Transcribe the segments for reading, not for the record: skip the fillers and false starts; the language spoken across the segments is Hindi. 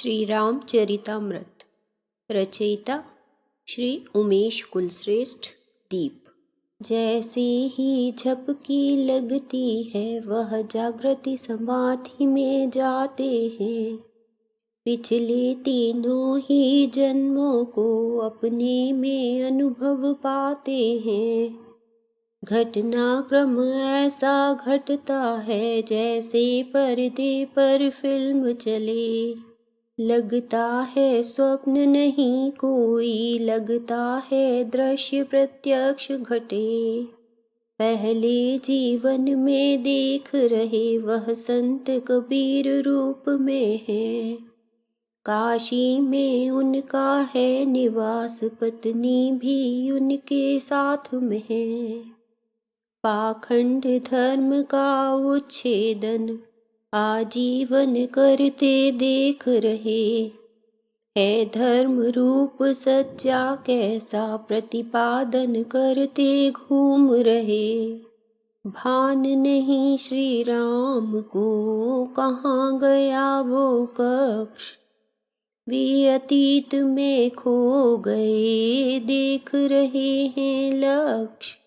श्री रामचरितामृत। रचयिता श्री उमेश कुलश्रेष्ठ। दीप। जैसे ही झपकी लगती है वह जागृति समाधि में जाते हैं। पिछले तीनों ही जन्मों को अपने में अनुभव पाते हैं। घटनाक्रम ऐसा घटता है जैसे पर्दे पर फिल्म चले। लगता है स्वप्न नहीं कोई, लगता है दृश्य प्रत्यक्ष घटे। पहले जीवन में देख रहे वह संत कबीर रूप में है। काशी में उनका है निवास, पत्नी भी उनके साथ में है। पाखंड धर्म का उच्छेदन आजीवन करते देख रहे है। धर्म रूप सच्चा कैसा प्रतिपादन करते घूम रहे। भान नहीं श्री राम को कहाँ गया वो कक्ष। वे अतीत में खो गए देख रहे हैं लक्ष्य।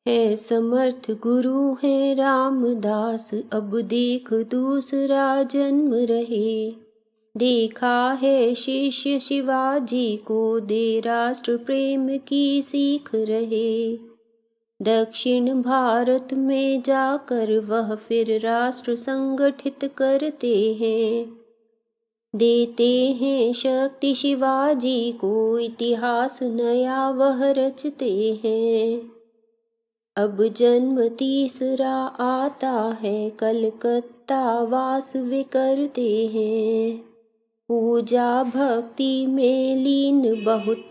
है समर्थ गुरु है रामदास, अब देख दूसरा जन्म रहे। देखा है शिष्य शिवाजी को, दे राष्ट्र प्रेम की सीख रहे। दक्षिण भारत में जाकर वह फिर राष्ट्र संगठित करते हैं। देते हैं शक्ति शिवाजी को, इतिहास नया वह रचते हैं। अब जन्म तीसरा आता है, कलकत्ता वास वे करते हैं। पूजा भक्ति में लीन बहुत,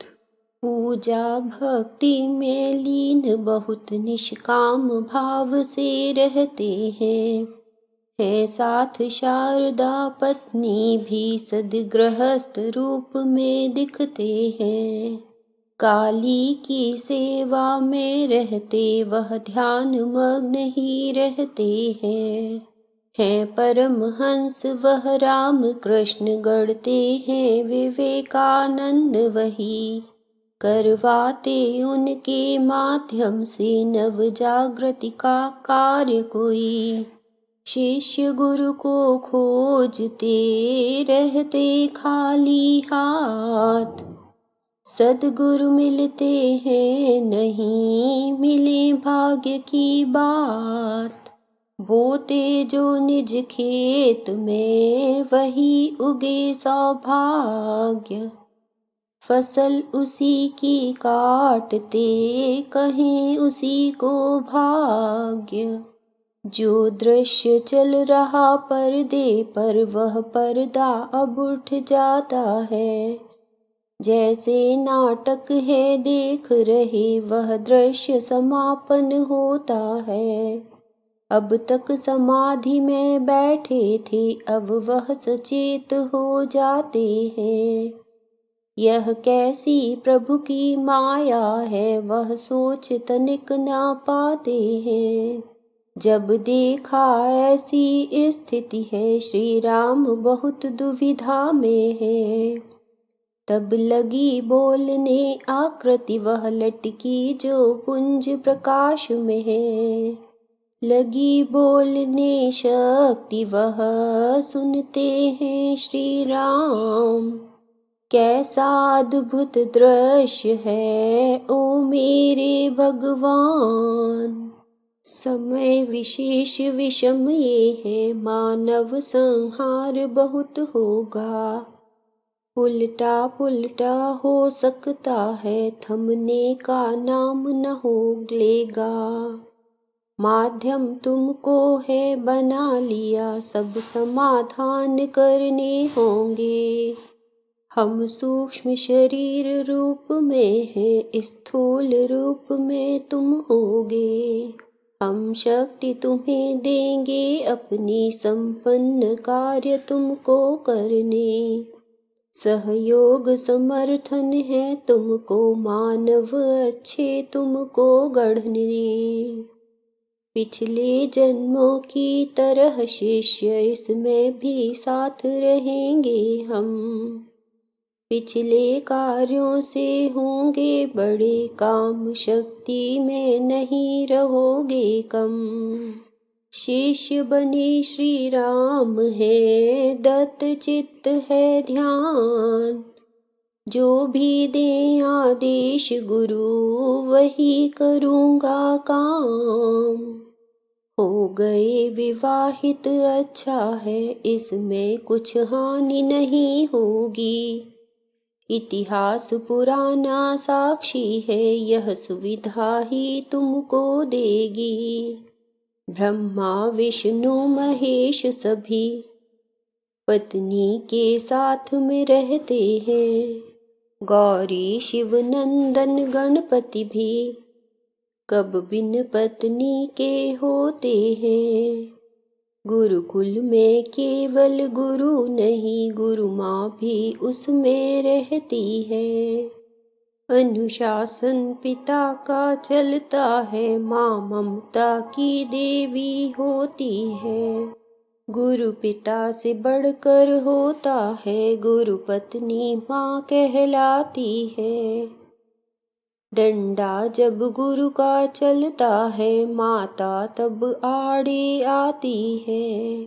पूजा भक्ति में लीन बहुत, निष्काम भाव से रहते हैं। है साथ शारदा पत्नी भी, सद्गृहस्थ रूप में दिखते हैं। काली की सेवा में रहते वह ध्यान मग्न ही रहते हैं। हैं परमहंस वह राम कृष्ण, गढ़ते हैं विवेकानंद वही। करवाते उनके माध्यम से नव जागृति का कार्य कोई। शिष्य गुरु को खोजते रहते खाली हाथ। सद्गुरु मिलते हैं नहीं मिले भाग्य की बात। बोते जो निज खेत में वही उगे सौभाग्य। फसल उसी की काटते कहें उसी को भाग्य। जो दृश्य चल रहा पर्दे पर वह पर्दा अब उठ जाता है। जैसे नाटक है देख रहे वह दृश्य समापन होता है। अब तक समाधि में बैठे थे अब वह सचेत हो जाते हैं। यह कैसी प्रभु की माया है वह सोच तनिक ना पाते हैं। जब देखा ऐसी स्थिति है श्री राम बहुत दुविधा में है। तब लगी बोलने आकृति वह लटकी जो पुंज प्रकाश में है। लगी बोलने शक्ति वह सुनते हैं श्री राम। कैसा अद्भुत दृश्य है ओ मेरे भगवान। समय विशेष विषम ये है, मानव संहार बहुत होगा। उल्टा पुल्टा हो सकता है, थमने का नाम न हो लेगा। माध्यम तुमको है बना लिया, सब समाधान करने होंगे। हम सूक्ष्म शरीर रूप में है, स्थूल रूप में तुम होगे। हम शक्ति तुम्हें देंगे अपनी, संपन्न कार्य तुमको करने। सहयोग समर्थन है तुमको, मानव अच्छे तुमको गढ़ने। पिछले जन्मों की तरह शिष्य इसमें भी साथ रहेंगे हम। पिछले कार्यों से होंगे बड़े काम, शक्ति में नहीं रहोगे कम। शिष्य बने श्री राम है, दत्त चित्त है ध्यान। जो भी दे आदेश गुरु, वही करूँगा काम। हो गए विवाहित अच्छा है, इसमें कुछ हानि नहीं होगी। इतिहास पुराना साक्षी है, यह सुविधा ही तुमको देगी। ब्रह्मा विष्णु महेश सभी पत्नी के साथ में रहते हैं। गौरी शिव नंदन गणपति भी कब बिन पत्नी के होते हैं। गुरुकुल में केवल गुरु नहीं, गुरु माँ भी उसमें रहती है। अनुशासन पिता का चलता है, माँ ममता की देवी होती है। गुरु पिता से बढ़कर होता है, गुरु पत्नी माँ कहलाती है। डंडा जब गुरु का चलता है, माता तब आड़े आती है।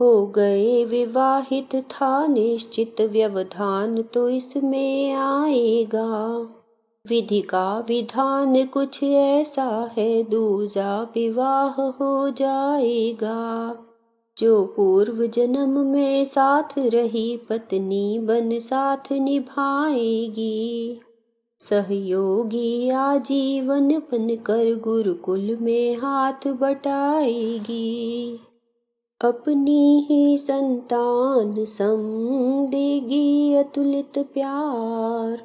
हो गए विवाहित था निश्चित, व्यवधान तो इसमें आएगा। विधि का विधान कुछ ऐसा है, दूजा विवाह हो जाएगा। जो पूर्व जन्म में साथ रही पत्नी बन साथ निभाएगी। सहयोगी आजीवन बनकर गुरुकुल में हाथ बटाएगी। अपनी ही संतान सम देगी अतुलित प्यार,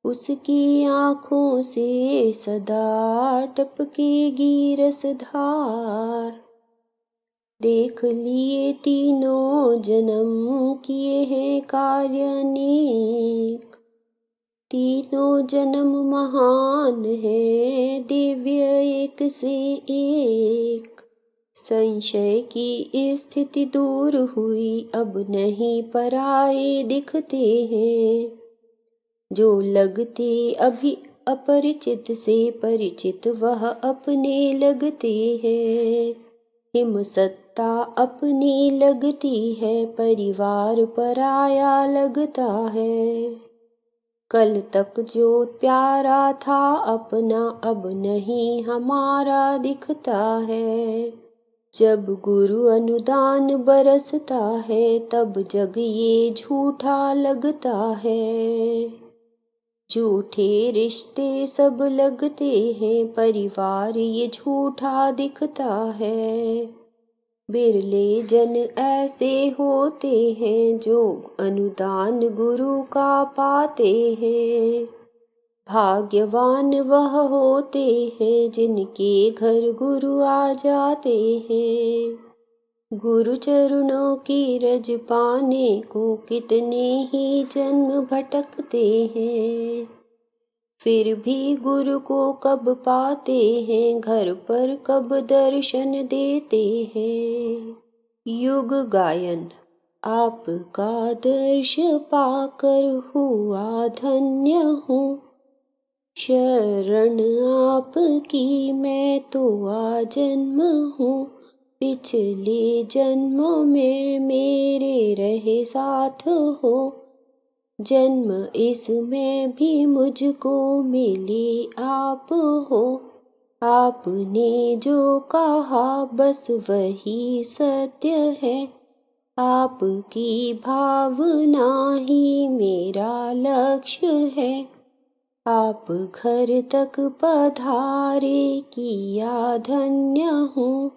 उसकी आँखों से सदा टपकेगी रसधार। देख लिए तीनों जन्म किए हैं कार्य अनेक, तीनों जन्म महान है दिव्य एक से एक। संशय की स्थिति दूर हुई, अब नहीं पराये दिखते हैं। जो लगते अभी अपरिचित से परिचित, वह अपने लगते हैं। हिम सत्ता अपनी लगती है, परिवार पराया लगता है। कल तक जो प्यारा था अपना, अब नहीं हमारा दिखता है। जब गुरु अनुदान बरसता है, तब जग ये झूठा लगता है। झूठे रिश्ते सब लगते हैं, परिवार ये झूठा दिखता है। बिरले जन ऐसे होते हैं, जो अनुदान गुरु का पाते हैं। भाग्यवान वह होते हैं, जिनके घर गुरु आ जाते हैं। गुरु चरणों की रज पाने को कितने ही जन्म भटकते हैं। फिर भी गुरु को कब पाते हैं, घर पर कब दर्शन देते हैं। युग गायन। आपका दर्श पाकर हुआ धन्य हूँ, शरण आपकी मैं तो आजन्म हूँ। पिछले जन्मों में मेरे रहे साथ हो, जन्म इसमें भी मुझको मिले आप हो। आपने जो कहा बस वही सत्य है, आपकी भावना ही मेरा लक्ष्य है। आप घर तक पधारे किया धन्य हूँ,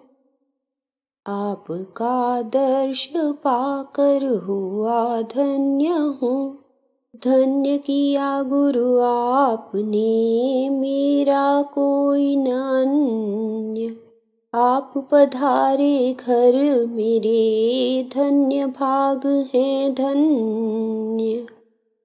आपका दर्श पाकर हुआ धन्य हूँ। धन्य किया गुरु आपने, मेरा कोई न अन्य। आप पधारे घर मेरे, धन्य भाग है धन्य।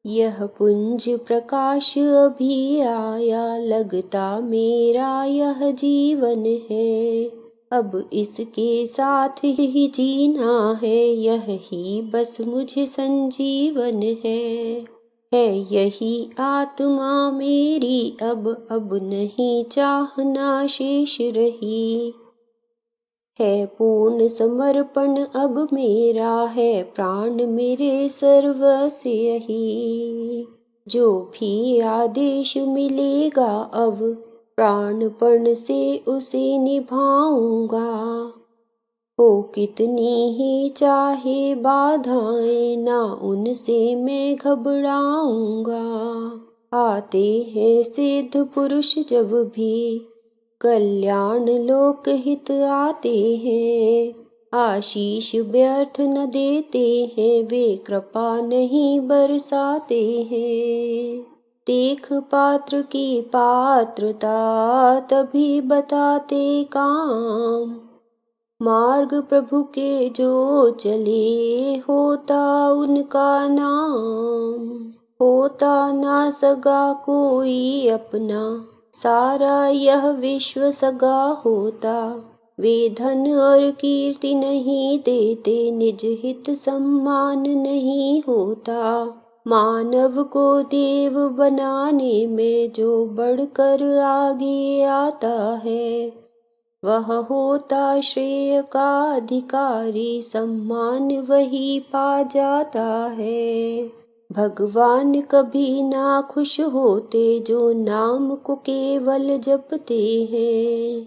यह पुंज प्रकाश अभी आया, लगता मेरा यह जीवन है। अब इसके साथ ही जीना है, यह ही बस मुझे संजीवन है यही आत्मा मेरी अब नहीं चाहना शेष रही। है पूर्ण समर्पण अब मेरा, है प्राण मेरे सर्वस्व यही। जो भी आदेश मिलेगा अब प्राणपण से उसे निभाऊंगा। हो कितनी ही चाहे बाधाएं, ना उनसे मैं घबराऊंगा। आते हैं सिद्ध पुरुष जब भी, कल्याण लोकहित आते हैं। आशीष व्यर्थ न देते हैं, वे कृपा नहीं बरसाते हैं। देख पात्र की पात्रता, तभी बताते काम। मार्ग प्रभु के जो चले, होता उनका नाम। होता ना सगा कोई अपना, सारा यह विश्व सगा होता। वे धन और कीर्ति नहीं देते, निज हित सम्मान नहीं होता। मानव को देव बनाने में जो बढ़कर आगे आता है, वह होता श्रेय का अधिकारी, सम्मान वही पा जाता है। भगवान कभी ना खुश होते, जो नाम को केवल जपते हैं।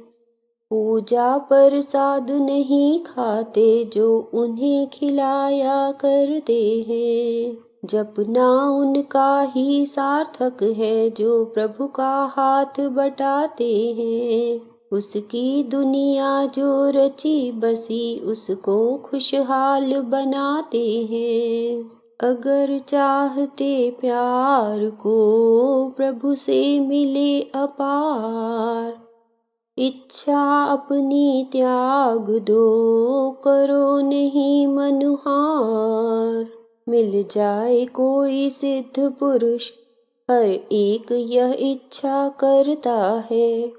पूजा प्रसाद नहीं खाते, जो उन्हें खिलाया करते हैं। जपना उनका ही सार्थक है, जो प्रभु का हाथ बटाते हैं। उसकी दुनिया जो रची बसी, उसको खुशहाल बनाते हैं। अगर चाहते प्यार को प्रभु से मिले अपार, इच्छा अपनी त्याग दो, करो नहीं मनुहार। मिल जाए कोई सिद्ध पुरुष, हर एक यह इच्छा करता है।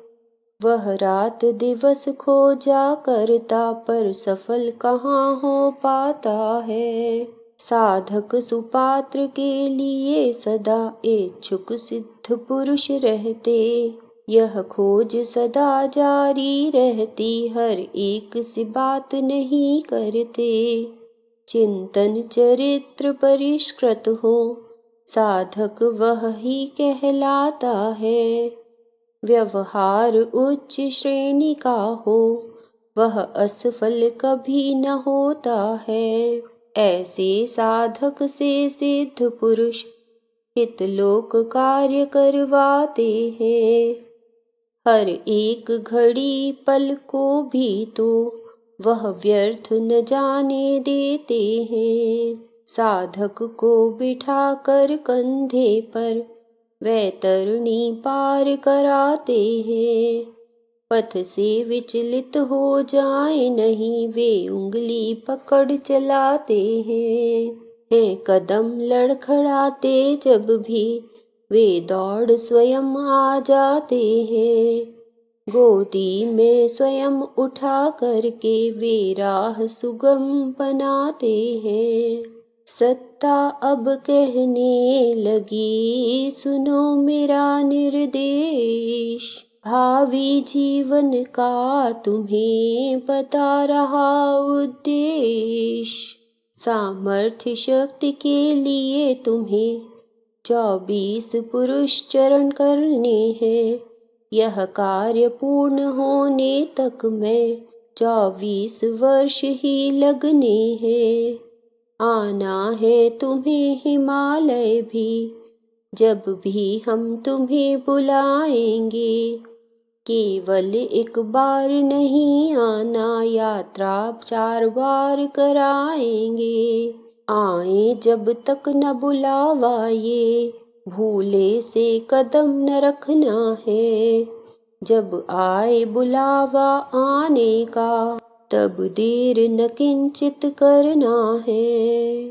वह रात दिवस खोजा करता, पर सफल कहाँ हो पाता है। साधक सुपात्र के लिए सदा इच्छुक सिद्ध पुरुष रहते। यह खोज सदा जारी रहती, हर एक सी बात नहीं करते। चिंतन चरित्र परिष्कृत हो, साधक वह ही कहलाता है। व्यवहार उच्च श्रेणी का हो, वह असफल कभी न होता है। ऐसे साधक से सिद्ध पुरुष हितलोक कार्य करवाते हैं। हर एक घड़ी पल को भी तो वह व्यर्थ न जाने देते हैं। साधक को बिठा कर कंधे पर वैतरणी पार कराते हैं। पथ से विचलित हो जाए नहीं, वे उंगली पकड़ चलाते हैं। कदम लड़खड़ाते जब भी, वे दौड़ स्वयं आ जाते हैं। गोदी में स्वयं उठा करके वे राह सुगम बनाते हैं। सत्ता अब कहने लगी, सुनो मेरा निर्देश। भावी जीवन का तुम्हें बता रहा उद्देश्य। सामर्थ्य शक्ति के लिए तुम्हें 24 पुरुष चरण करने हैं। यह कार्य पूर्ण होने तक में 24 वर्ष ही लगने हैं। आना है तुम्हें हिमालय भी, जब भी हम तुम्हें बुलाएंगे। केवल एक बार नहीं आना, यात्रा 4 बार कराएंगे। आए जब तक न बुलावा ये, भूले से कदम न रखना है। जब आए बुलावा आने का, तब देर न किंचित करना है।